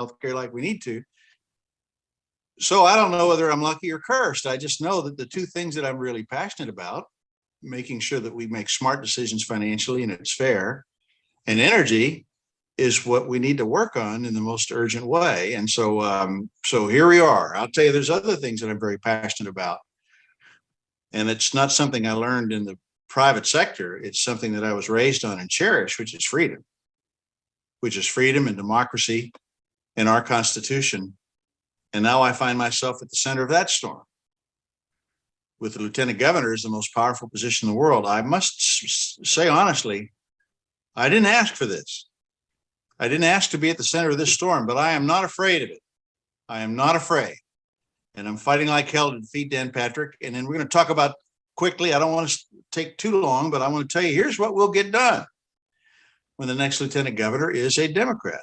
healthcare like we need to. So I don't know whether I'm lucky or cursed. I just know that the two things that I'm really passionate about, making sure that we make smart decisions financially and it's fair, and energy is what we need to work on in the most urgent way. And so here we are. I'll tell you, there's other things that I'm very passionate about. And it's not something I learned in the private sector. It's something that I was raised on and cherished, which is freedom and democracy in our Constitution. And now I find myself at the center of that storm. With the lieutenant governor as the most powerful position in the world, I must say honestly, I didn't ask for this. I didn't ask to be at the center of this storm, but I am not afraid of it. I am not afraid. And I'm fighting like hell to defeat Dan Patrick. And then we're going to talk about quickly. I don't want to take too long, but I want to tell you, here's what will get done when the next lieutenant governor is a Democrat.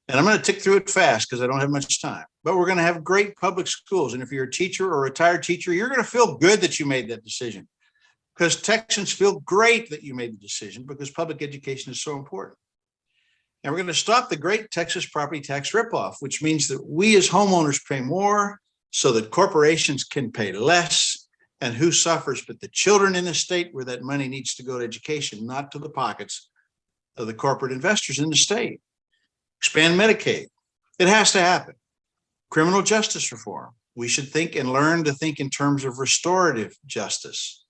And I'm going to tick through it fast because I don't have much time. But we're going to have great public schools. And if you're a teacher or a retired teacher, you're going to feel good that you made that decision, because Texans feel great that you made the decision, because public education is so important. And we're going to stop the great Texas property tax ripoff, which means that we as homeowners pay more so that corporations can pay less. And who suffers but the children in the state, where that money needs to go to education, not to the pockets of the corporate investors in the state. Expand Medicaid. It has to happen. Criminal justice reform. We should think and learn to think in terms of restorative justice.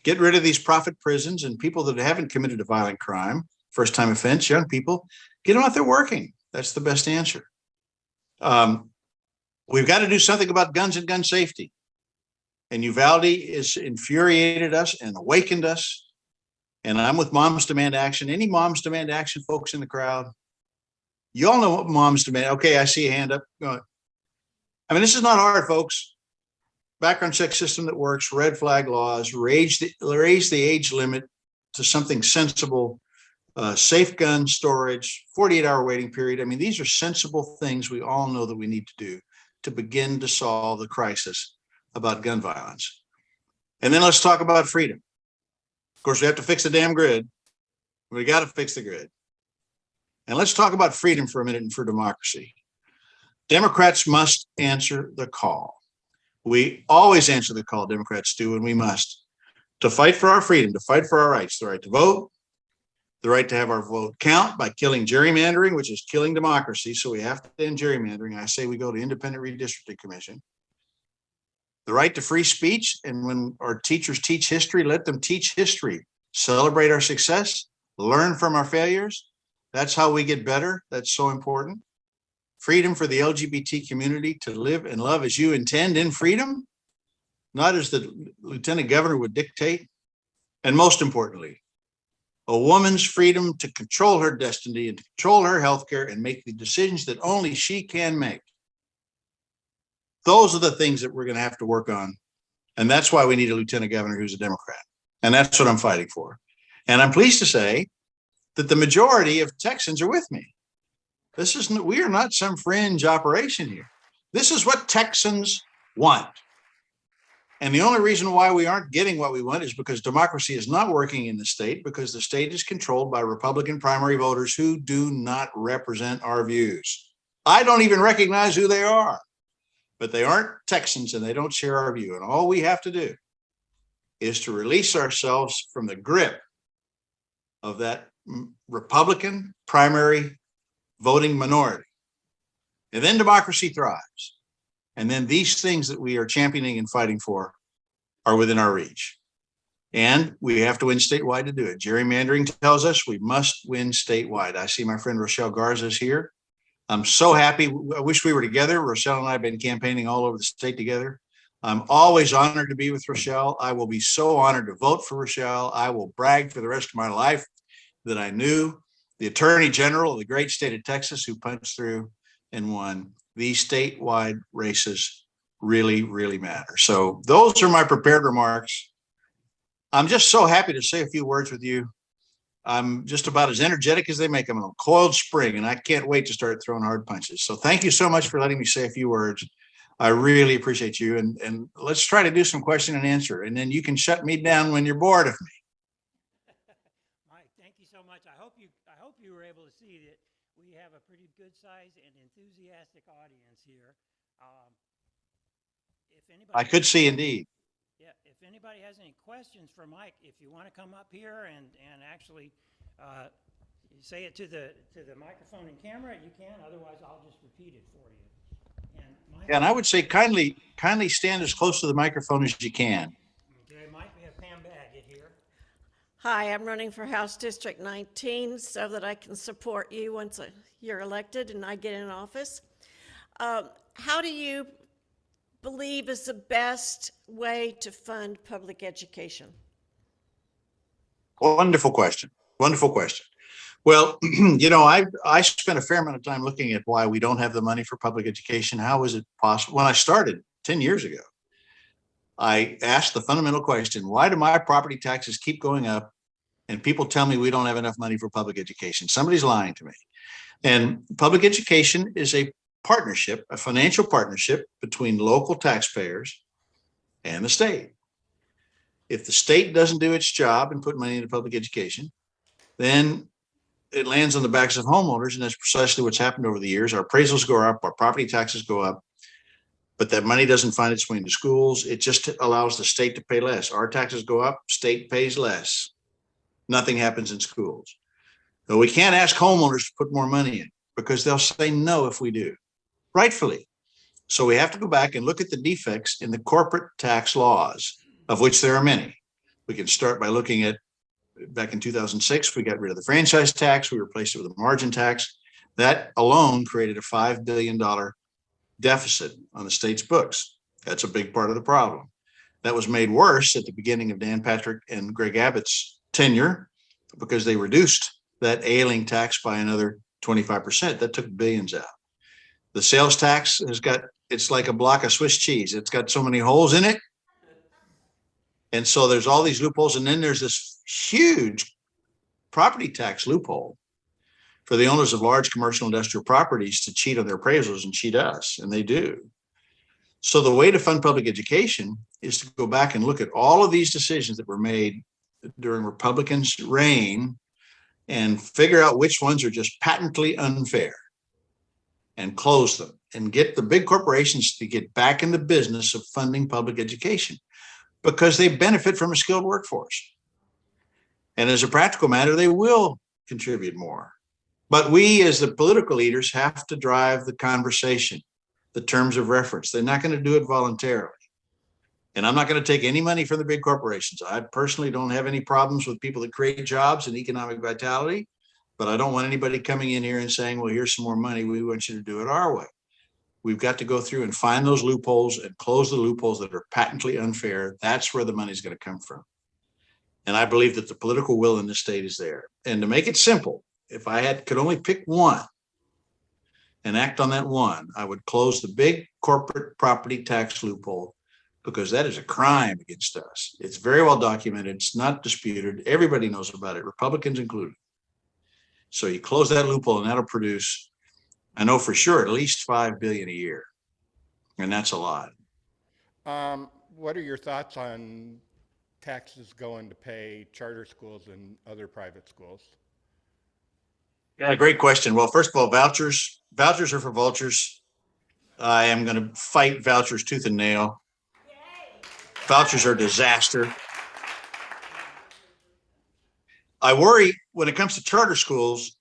Get rid of these profit prisons, and people that haven't committed a violent crime, first-time offense, young people, get them out there working. That's the best answer. We've got to do something about guns and gun safety. And Uvalde has infuriated us and awakened us. And I'm with Moms Demand Action. Any Moms Demand Action folks in the crowd? You all know what Moms Demand. Okay, I see a hand up. I mean, this is not hard, folks. Background check system that works, red flag laws, raise the age limit to something sensible, safe gun storage, 48-hour waiting period. I mean, these are sensible things we all know that we need to do to begin to solve the crisis about gun violence. And then let's talk about freedom. Of course, we have to fix the damn grid. We got to fix the grid. And let's talk about freedom for a minute and for democracy. Democrats must answer the call. We always answer the call, Democrats do, and we must, to fight for our freedom, to fight for our rights, the right to vote, the right to have our vote count by killing gerrymandering, which is killing democracy. So we have to end gerrymandering. I say we go to independent redistricting commission. The right to free speech. And when our teachers teach history, let them teach history. Celebrate our success, learn from our failures. That's how we get better. That's so important. Freedom for the LGBT community to live and love as you intend in freedom, not as the lieutenant governor would dictate. And most importantly, a woman's freedom to control her destiny and to control her healthcare and make the decisions that only she can make. Those are the things that we're going to have to work on. And that's why we need a lieutenant governor who's a Democrat. And that's what I'm fighting for. And I'm pleased to say that the majority of Texans are with me. We are not some fringe operation here. This is what Texans want. And the only reason why we aren't getting what we want is because democracy is not working in the state, because the state is controlled by Republican primary voters who do not represent our views. I don't even recognize who they are, but they aren't Texans and they don't share our view. And all we have to do is to release ourselves from the grip of that Republican primary voting minority. And then democracy thrives. And then these things that we are championing and fighting for are within our reach. And we have to win statewide to do it. Gerrymandering tells us we must win statewide. I see my friend Rochelle Garza is here. I'm so happy. I wish we were together. Rochelle and I have been campaigning all over the state together. I'm always honored to be with Rochelle. I will be so honored to vote for Rochelle. I will brag for the rest of my life that I knew the Attorney General of the great state of Texas who punched through and won. These statewide races really, really matter. So those are my prepared remarks. I'm just so happy to say a few words with you. I'm just about as energetic as they make them. I'm a coiled spring, and I can't wait to start throwing hard punches. So thank you so much for letting me say a few words. I really appreciate you. And let's try to do some question and answer. And then you can shut me down when you're bored of me. Mike, thank you so much. I hope you were able to see that we have a pretty good size and enthusiastic audience here. Um, if anybody I could see indeed. Yeah, if anybody has any questions for Mike, if you want to come up here and actually say it to the microphone and camera, you can. Otherwise, I'll just repeat it for you. And I would say kindly stand as close to the microphone as you can. Okay, Mike, we have Pam Baggett here. Hi, I'm running for House District 19 so that I can support you once you're elected and I get in office. How do you believe is the best way to fund public education? Wonderful question. Wonderful question. Well, you know, I spent a fair amount of time looking at why we don't have the money for public education. How is it possible? When I started 10 years ago, I asked the fundamental question, why do my property taxes keep going up and people tell me we don't have enough money for public education? Somebody's lying to me. And public education is a partnership, a financial partnership between local taxpayers and the state. If the state doesn't do its job and put money into public education, then it lands on the backs of homeowners. And that's precisely what's happened over the years. Our appraisals go up, our property taxes go up, but that money doesn't find its way into schools. It just allows the state to pay less. Our taxes go up, state pays less. Nothing happens in schools. So we can't ask homeowners to put more money in because they'll say no if we do, rightfully. So we have to go back and look at the defects in the corporate tax laws, of which there are many. We can start by looking at back in 2006, we got rid of the franchise tax. We replaced it with a margin tax. That alone created a $5 billion deficit on the state's books. That's a big part of the problem. That was made worse at the beginning of Dan Patrick and Greg Abbott's tenure because they reduced that ailing tax by another 25%. That took billions out. The sales tax has got, it's like a block of Swiss cheese. It's got so many holes in it. And so there's all these loopholes. And then there's this huge property tax loophole for the owners of large commercial industrial properties to cheat on their appraisals and cheat us. And they do. So the way to fund public education is to go back and look at all of these decisions that were made during Republicans' reign and figure out which ones are just patently unfair and close them and get the big corporations to get back in the business of funding public education because they benefit from a skilled workforce. And as a practical matter, they will contribute more. But we as the political leaders have to drive the conversation, the terms of reference. They're not going to do it voluntarily. And I'm not going to take any money from the big corporations. I personally don't have any problems with people that create jobs and economic vitality, but I don't want anybody coming in here and saying, well, here's some more money. We want you to do it our way. We've got to go through and find those loopholes and close the loopholes that are patently unfair. That's where the money's going to come from. And I believe that the political will in this state is there. And to make it simple, if I could only pick one and act on that one, I would close the big corporate property tax loophole because that is a crime against us. It's very well documented. It's not disputed. Everybody knows about it, Republicans included. So you close that loophole and that'll produce, I know for sure, at least $5 billion a year. And that's a lot. What are your thoughts on taxes going to pay charter schools and other private schools? Yeah, great question. Well, first of all, vouchers are for vultures. I am going to fight vouchers tooth and nail. Vouchers are a disaster. I worry when it comes to charter schools.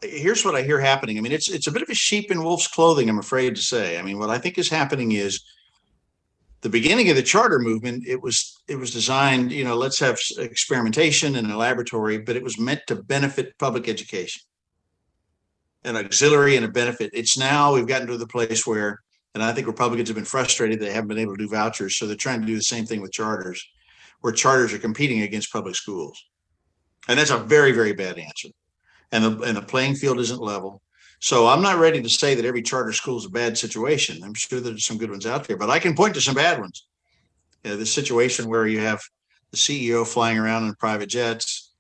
Here's what I hear happening. I mean, it's a bit of a sheep in wolf's clothing, I'm afraid to say. I mean, what I think is happening is the beginning of the charter movement. It was designed, you know, let's have experimentation in a laboratory, but it was meant to benefit public education, an auxiliary and a benefit. It's now we've gotten to the place where, and I think Republicans have been frustrated they haven't been able to do vouchers, so they're trying to do the same thing with charters, where charters are competing against public schools, and that's a very, very bad answer. And the playing field isn't level. So I'm not ready to say that every charter school is a bad situation. I'm sure there's some good ones out there, but I can point to some bad ones. You know, the situation where you have the CEO flying around in private jets,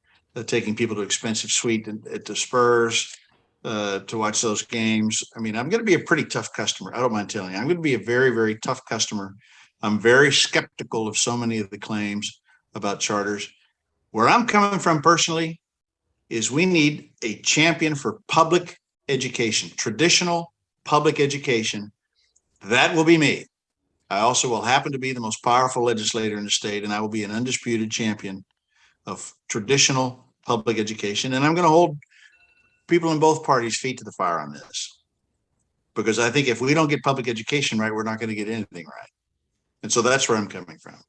taking people to expensive suite at the Spurs to watch those games. I mean, I'm going to be a pretty tough customer. I don't mind telling you, I'm going to be a very, very tough customer. I'm very skeptical of so many of the claims about charters. Where I'm coming from personally is we need a champion for public education, traditional public education. That will be me. I also will happen to be the most powerful legislator in the state, and I will be an undisputed champion of traditional public education. And I'm going to hold people in both parties' feet to the fire on this. Because I think if we don't get public education right, we're not going to get anything right. And so that's where I'm coming from.